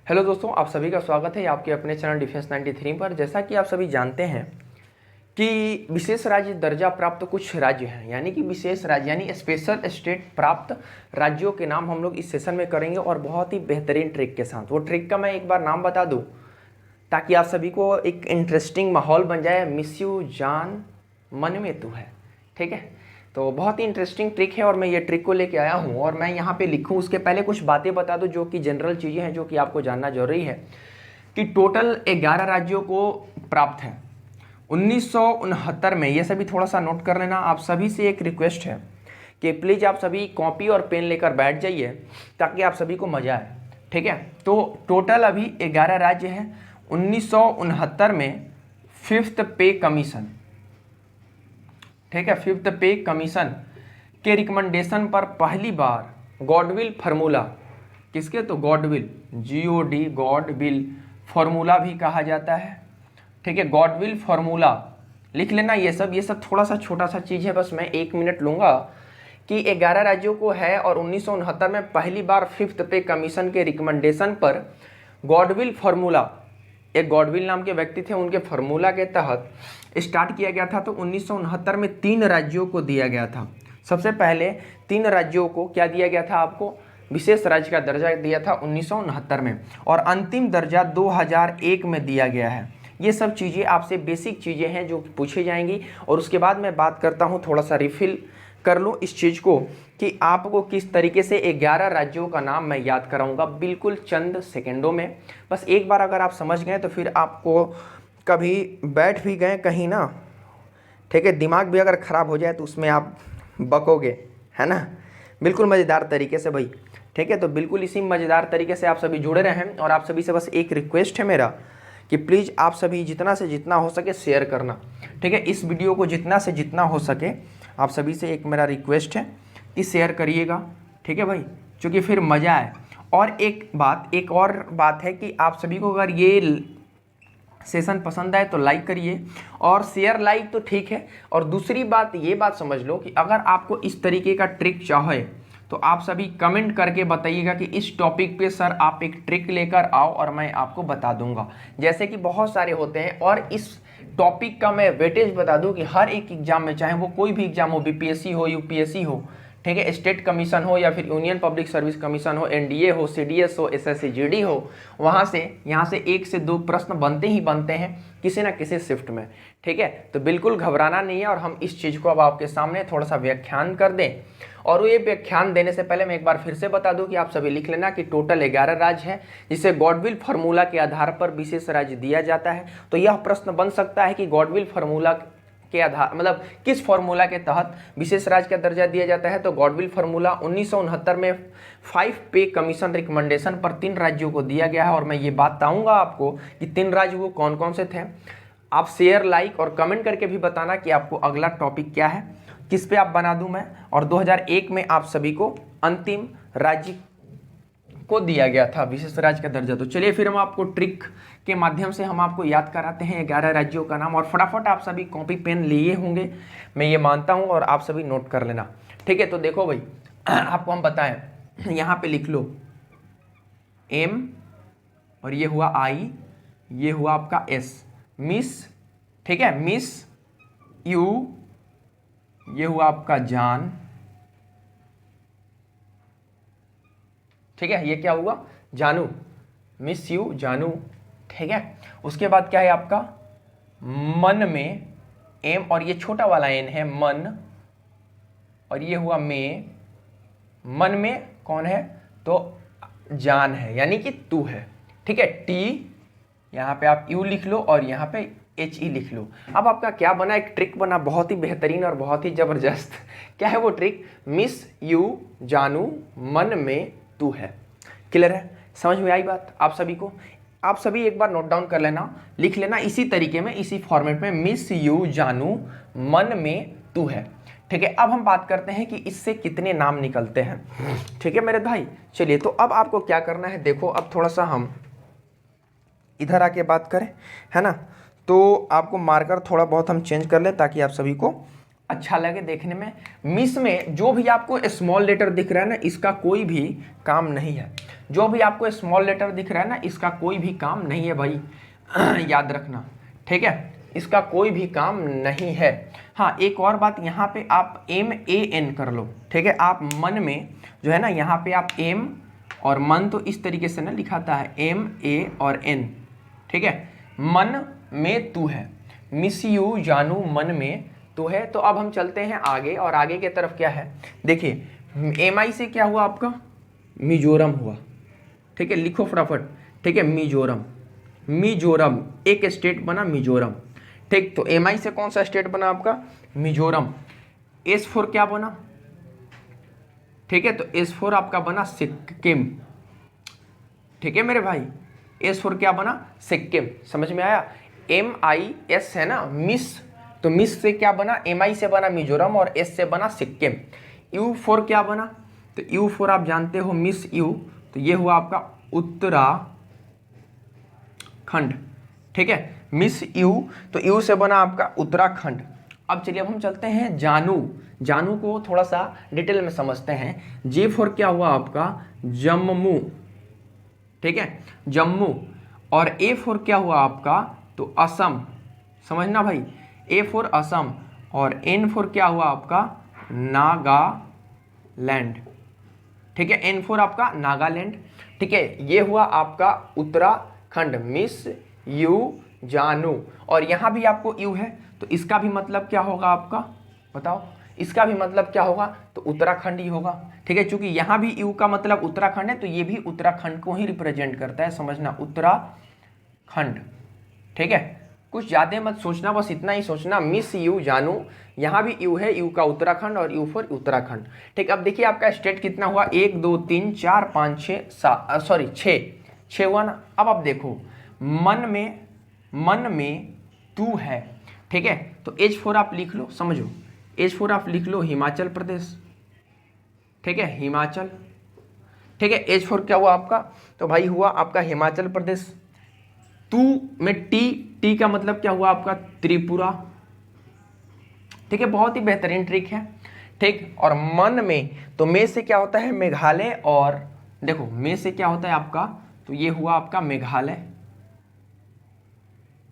Hello दोस्तों, आप सभी का स्वागत है आपके अपने चैनल डिफेंस 93 पर। जैसा कि आप सभी जानते हैं कि विशेष राज्य दर्जा प्राप्त कुछ राज्य हैं, यानी कि विशेष राज्य यानी स्पेशल स्टेट प्राप्त राज्यों के नाम हम लोग इस सेशन में करेंगे और बहुत ही बेहतरीन ट्रिक के साथ। वो ट्रिक का मैं एक बार नाम बता दूं ताकि आप सभी को एक इंटरेस्टिंग माहौल बन जाए। मिस यू जान मन में तू है, ठीक है। तो बहुत ही इंटरेस्टिंग ट्रिक है और मैं ये ट्रिक को लेके आया हूँ और मैं यहाँ पे लिखूँ उसके पहले कुछ बातें बता दूँ जो कि जनरल चीज़ें हैं जो कि आपको जानना जरूरी है कि टोटल 11 राज्यों को प्राप्त है 1969 में। ये सभी थोड़ा सा नोट कर लेना। आप सभी से एक रिक्वेस्ट है कि प्लीज़ आप सभी कॉपी और पेन लेकर बैठ जाइए ताकि आप सभी को मज़ा आए, ठीक है। तो टोटल अभी 11 राज्य हैं। 1969 में फिफ्थ पे कमीशन, ठीक है, फिफ्थ पे कमीशन के रिकमेंडेशन पर पहली बार गॉडविल फार्मूला, किसके, तो गॉडविल, GOD गॉडविल फार्मूला भी कहा जाता है, ठीक है। गॉडविल फार्मूला लिख लेना। ये सब थोड़ा सा छोटा सा चीज़ है, बस मैं 1 मिनट लूँगा कि 11 राज्यों को है और 1969 में पहली बार फिफ्थ पे कमीशन के रिकमेंडेशन पर गॉडविल फार्मूला, एक गॉडविल नाम के व्यक्ति थे, उनके फार्मूला के तहत स्टार्ट किया गया था। तो 1969 में 3 राज्यों को दिया गया था। सबसे पहले 3 राज्यों को क्या दिया गया था, आपको विशेष राज्य का दर्जा दिया था 1969 में, और अंतिम दर्जा 2001 में दिया गया है। ये सब चीज़ें आपसे बेसिक चीज़ें हैं जो पूछी जाएंगी और उसके बाद मैं बात करता हूँ, थोड़ा सा रिफिल कर लो इस चीज़ को कि आपको किस तरीके से 11 राज्यों का नाम मैं याद कराऊंगा बिल्कुल चंद सेकंडों में। बस एक बार अगर आप समझ गए तो फिर आपको कभी बैठ भी गए कहीं ना, ठीक है, दिमाग भी अगर ख़राब हो जाए तो उसमें आप बकोगे, है ना, बिल्कुल मज़ेदार तरीके से भाई, ठीक है। तो बिल्कुल इसी मज़ेदार तरीके से आप सभी जुड़े रहें और आप सभी से बस एक रिक्वेस्ट है मेरा कि प्लीज़ आप सभी जितना से जितना हो सके शेयर करना, ठीक है। इस वीडियो को जितना से जितना हो सके आप सभी से एक मेरा रिक्वेस्ट है कि शेयर करिएगा, ठीक है भाई, क्योंकि फिर मज़ा आए। और एक और बात है कि आप सभी को अगर ये सेशन पसंद आए तो लाइक करिए और शेयर लाइक तो ठीक है। और दूसरी बात ये बात समझ लो कि अगर आपको इस तरीके का ट्रिक चाहे तो आप सभी कमेंट करके बताइएगा कि इस टॉपिक पे सर आप एक ट्रिक लेकर आओ और मैं आपको बता दूंगा। जैसे कि बहुत सारे होते हैं और इस टॉपिक का मैं वेटेज बता दूं कि हर एक एग्जाम में, चाहे वो कोई भी एग्जाम हो, BPSC हो, UPSC हो, ठीक है, स्टेट कमीशन हो या फिर यूनियन पब्लिक सर्विस कमीशन हो, NDA हो, CDS हो, SSC GD हो, वहाँ से यहाँ से 1 से 2 प्रश्न बनते ही बनते हैं किसी ना किसी शिफ्ट में, ठीक है। तो बिल्कुल घबराना नहीं है और हम इस चीज़ को अब आपके सामने थोड़ा सा व्याख्यान कर दें। और ये व्याख्यान देने से पहले मैं एक बार फिर से बता दूं कि आप सभी लिख लेना कि टोटल 11 राज्य है जिसे गॉडविल फार्मूला के आधार पर विशेष राज्य दिया जाता है। तो यह प्रश्न बन सकता है कि गॉडविल फार्मूला के आधार मतलब किस फार्मूला के तहत विशेष राज्य का दर्जा दिया जाता है। तो गॉडविल फार्मूला 1969 में 5 पे कमीशन रिकमेंडेशन पर 3 राज्यों को दिया गया है और मैं ये बताऊंगा आपको कि 3 राज्य वो कौन कौन से थे। आप शेयर लाइक और कमेंट करके भी बताना कि आपको अगला टॉपिक क्या है, किस पे आप बना दूं मैं। और 2001 में आप सभी को अंतिम राज्य को दिया गया था विशेष राज्य का दर्जा। तो चलिए फिर हम आपको ट्रिक के माध्यम से हम आपको याद कराते हैं 11 राज्यों का नाम। और फटाफट आप सभी कॉपी पेन लिए होंगे, मैं ये मानता हूं, और आप सभी नोट कर लेना, ठीक है। तो देखो भाई, आपको हम बताएं, यहाँ पे लिख लो M और ये हुआ I, ये हुआ आपका S, मिस, ठीक है, मिस यू, ये हुआ आपका जान, ठीक है, ये क्या हुआ, जानू, मिस यू जानू, ठीक है। उसके बाद क्या है आपका मन में, M और ये छोटा वाला N है मन, और ये हुआ में, मन में कौन है, तो जान है यानी कि तू है, ठीक है। T यहाँ पे आप U लिख लो और यहाँ पे HE लिख लो। अब आपका क्या बना, एक ट्रिक बना बहुत ही बेहतरीन और बहुत ही जबरदस्त। क्या है वो ट्रिक, मिस यू जानू मन में तू है। क्लियर है, समझ में आई बात आप सभी को। आप सभी एक बार नोट डाउन कर लेना, लिख लेना इसी तरीके में, इसी फॉर्मेट में, मिस यू जानू मन में तू है, ठीक है। अब हम बात करते हैं कि इससे कितने नाम निकलते हैं, ठीक है मेरे भाई। चलिए, तो अब आपको क्या करना है, देखो अब थोड़ा सा हम इधर आके बात करें, है ना। तो आपको मार्कर थोड़ा बहुत हम चेंज कर लें ताकि आप सभी को अच्छा लगे देखने में। मिस में जो भी आपको स्मॉल लेटर दिख रहा है ना, इसका कोई भी काम नहीं है। जो भी आपको स्मॉल लेटर दिख रहा है ना, इसका कोई भी काम नहीं है भाई, याद रखना, ठीक है, इसका कोई भी काम नहीं है। हाँ, एक और बात, यहाँ पे आप MAN कर लो, ठीक है, आप मन में जो है ना, यहाँ पे आप M और मन तो इस तरीके से ना लिखाता है, MA और N, ठीक है, मन में तू है, मिस यू जानू मन में तू है। तो अब हम चलते हैं आगे, और आगे की तरफ क्या है, देखिए MI से क्या हुआ आपका, मिजोरम हुआ, ठीक है, लिखो फटाफट, ठीक है, मिजोरम, मिजोरम एक स्टेट बना मिजोरम, ठीक। तो MI से कौन सा स्टेट बना आपका, मिजोरम। S फोर क्या बना, ठीक है, तो S फोर आपका बना सिक्किम, ठीक है मेरे भाई, S फोर क्या बना, सिक्किम, समझ में आया। MIS है ना, मिस, तो मिस से क्या बना, MI से बना मिजोरम और S से बना सिक्किम। U4 क्या बना, तो U4 आप जानते हो मिस U, तो ये हुआ आपका उत्तराखंड, ठीक है, मिस U, तो U से बना आपका उत्तराखंड। अब चलिए, अब हम चलते हैं जानू, जानू को थोड़ा सा डिटेल में समझते हैं। J4 क्या हुआ आपका, जम्मू, ठीक है, जम्मू, और A4 क्या हुआ आपका, तो असम, समझना भाई, A4 असम, और N4 क्या हुआ आपका, नागालैंड, ठीक है, N4 आपका नागालैंड, ठीक है, ये हुआ आपका उत्तराखंड, मिस यू जानू, और यहाँ भी आपको यू है, तो इसका भी मतलब क्या होगा आपका, बताओ, इसका भी मतलब क्या होगा, तो उत्तराखंड ही होगा, ठीक है, चूंकि यहाँ भी यू का मतलब उत्तराखंड है, तो ये भी उत्तराखंड को ही रिप्रेजेंट करता है, समझना, उत्तराखंड, ठीक है, कुछ ज़्यादा मत सोचना, बस इतना ही सोचना, मिस यू जानू, यहाँ भी यू है, यू का उत्तराखंड और U4 उत्तराखंड, ठीक। अब देखिए आपका स्टेट कितना हुआ, 1 2 3 4 5 6 7, सॉरी 6 हुआ ना। अब आप देखो, मन में तू है, ठीक है, तो H4 आप लिख लो, समझो, H4 आप लिख लो हिमाचल प्रदेश, ठीक है, हिमाचल, ठीक है, H4 क्या हुआ आपका, तो भाई हुआ आपका हिमाचल प्रदेश। तू में टी का मतलब क्या हुआ आपका, त्रिपुरा, ठीक है, बहुत ही बेहतरीन ट्रिक है, ठीक। और मन में, तो में से क्या होता है, मेघालय, और देखो में से क्या होता है आपका, तो ये हुआ आपका मेघालय।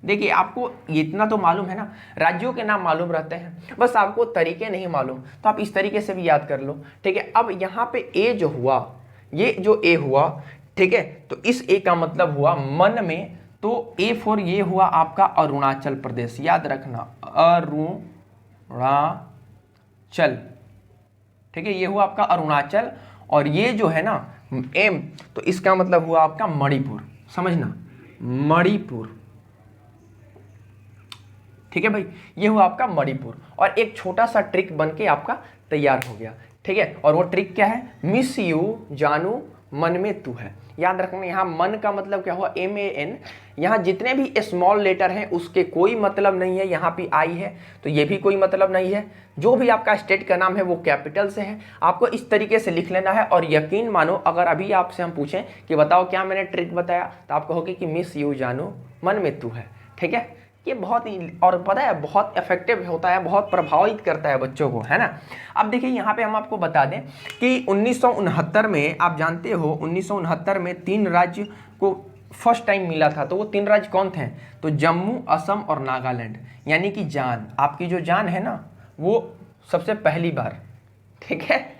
देखिए आपको इतना तो मालूम है ना, राज्यों के नाम मालूम रहते हैं, बस आपको तरीके नहीं मालूम, तो आप इस तरीके से भी याद कर लो, ठीक है। अब यहाँ पे ए जो हुआ, ये जो ए हुआ, ठीक है, तो इस ए का मतलब हुआ मन में, तो A4 ये हुआ आपका अरुणाचल प्रदेश, याद रखना, अरुणाचल, ठीक है, ये हुआ आपका अरुणाचल, और ये जो है ना M, तो इसका मतलब हुआ आपका मणिपुर, समझना, मणिपुर, ठीक है भाई, ये हुआ आपका मणिपुर, और एक छोटा सा ट्रिक बन के आपका तैयार हो गया, ठीक है। और वो ट्रिक क्या है, मिस यू जानू मन में तू है, याद रखना, यहाँ मन का मतलब क्या हुआ, MAN, यहाँ जितने भी स्मॉल लेटर हैं उसके कोई मतलब नहीं है, यहाँ पे आई है तो ये भी कोई मतलब नहीं है, जो भी आपका स्टेट का नाम है वो कैपिटल से है, आपको इस तरीके से लिख लेना है। और यकीन मानो, अगर अभी आपसे हम पूछें कि बताओ क्या मैंने ट्रिक बताया, तो आप कहोगे कि मिस यू जानू मन में तू है, ठीक है। ये बहुत ही, और पता है बहुत इफेक्टिव होता है, बहुत प्रभावित करता है बच्चों को, है ना। अब देखिए यहाँ पे हम आपको बता दें कि 1969 में, आप जानते हो 1969 में 3 राज्य को फर्स्ट टाइम मिला था, तो वो 3 राज्य कौन थे, तो जम्मू, असम और नागालैंड, यानी कि जान, आपकी जो जान है ना वो सबसे पहली बार, ठीक है,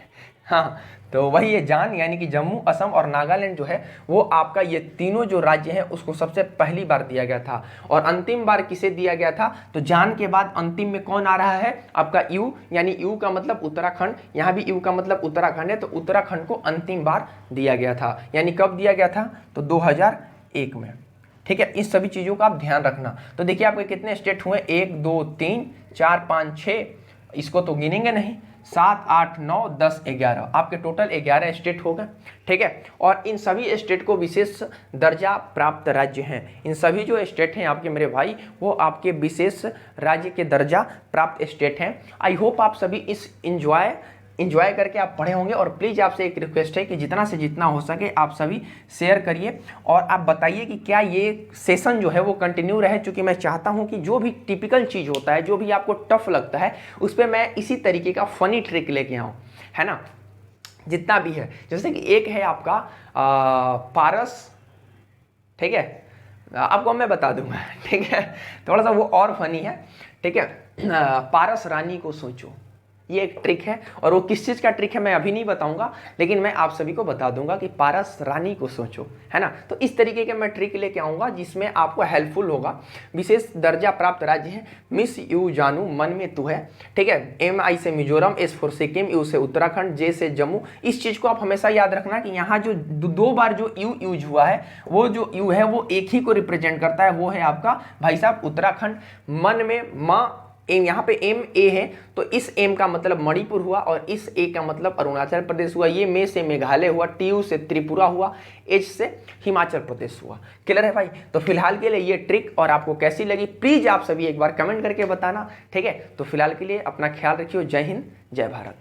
हाँ, तो वही ये जान, यानी कि जम्मू, असम और नागालैंड जो है वो आपका, ये तीनों जो राज्य हैं उसको सबसे पहली बार दिया गया था। और अंतिम बार किसे दिया गया था, तो जान के बाद अंतिम में कौन आ रहा है, आपका यू, यानी यू का मतलब उत्तराखंड, यहाँ भी यू का मतलब उत्तराखंड है, तो उत्तराखंड को अंतिम बार दिया गया था। यानी कब दिया गया था, तो 2001 में, ठीक है। इस सभी चीज़ों का आप ध्यान रखना। तो देखिए आपके कितने स्टेट हुए, 1 2 3 4 5 6, इसको तो गिनेंगे नहीं, 7 8 9 10 11, आपके टोटल 11 स्टेट हो गए, ठीक है। और इन सभी स्टेट को विशेष दर्जा प्राप्त राज्य हैं, इन सभी जो स्टेट हैं आपके मेरे भाई, वो आपके विशेष राज्य के दर्जा प्राप्त स्टेट हैं। आई होप आप सभी इस इंजॉय करके आप पढ़े होंगे। और प्लीज़ आपसे एक रिक्वेस्ट है कि जितना से जितना हो सके आप सभी शेयर करिए, और आप बताइए कि क्या ये सेशन जो है वो कंटिन्यू रहे, क्योंकि मैं चाहता हूं कि जो भी टिपिकल चीज़ होता है, जो भी आपको टफ लगता है, उस पर मैं इसी तरीके का फनी ट्रिक लेके आऊँ, है ना। जितना भी है, जैसे कि एक है आपका पारस, ठीक है, आपको मैं बता दूंगा, ठीक है, थोड़ा सा वो और फनी है, ठीक है। पारस रानी को सोचो, ये एक ट्रिक है, और वो किस चीज़ का ट्रिक है मैं अभी नहीं बताऊंगा, लेकिन मैं आप सभी को बता दूंगा कि पारस रानी को सोचो, है ना। तो इस तरीके के मैं ट्रिक लेके आऊंगा जिसमें आपको हेल्पफुल होगा। विशेष दर्जा प्राप्त राज्य है, मिस यू जानू, मन में तू है, ठीक है। MI से Mizoram, S for Sikkim, U से उत्तराखंड, J से जम्मू। इस चीज़ को आप हमेशा याद रखना कि यहाँ जो दो बार जो यू यूज हुआ है, वो जो यू है वो एक ही को रिप्रेजेंट करता है, वो है आपका भाई साहब उत्तराखंड। मन में माँ, एम, यहाँ पे MA है, तो इस M का मतलब मणिपुर हुआ, और इस A का मतलब अरुणाचल प्रदेश हुआ। ये मे से मेघालय हुआ, TU से त्रिपुरा हुआ, H से हिमाचल प्रदेश हुआ। क्लियर है भाई। तो फिलहाल के लिए ये ट्रिक और आपको कैसी लगी प्लीज आप सभी एक बार कमेंट करके बताना, ठीक है। तो फिलहाल के लिए अपना ख्याल रखिए। जय हिंद, जय भारत।